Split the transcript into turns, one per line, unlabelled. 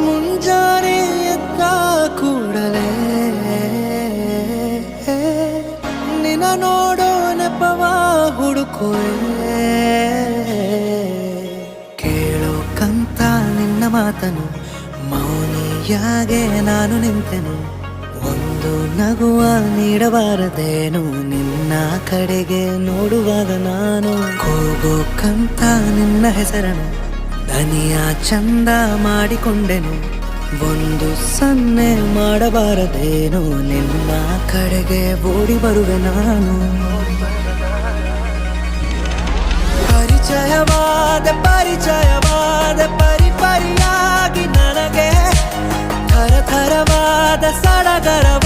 ಮುಂಜಾನೆ ಎದ್ದ ಕೂಡಲೇ ನಿನ್ನ ನೋಡೋ ನೆಪವ ಹುಡುಕುವೆ. ಕೇಳೋಕಂತ ನಿನ್ನ ಮಾತನು ಮೌನಿಯಾಗೆ ನಾನು ನಿಂತೆನು. ಒಂದು ನಗುವ ನೀಡಬಾರದೇನು ನಿನ್ನ ಕಡೆಗೆ ನೋಡುವಾಗ ನಾನು. ಕೂಗೋಕಂತ ನಿನ್ನ ಹೆಸರನ್ನು ದನಿಯ ಚಂದ ಮಾಡಿಕೊಂಡೆನು. ಒಂದು ಸನ್ನೆ ಮಾಡಬಾರದೇನು ನಿನ್ನ ಕಡೆಗೆ ಓಡಿ ಬರುವೆ ನಾನು. ಪರಿಚಯವಾದ ಪರಿಪರಿಯಾಗಿ ನನಗೆ ಥರಥರವಾದ ಸಡಗರವ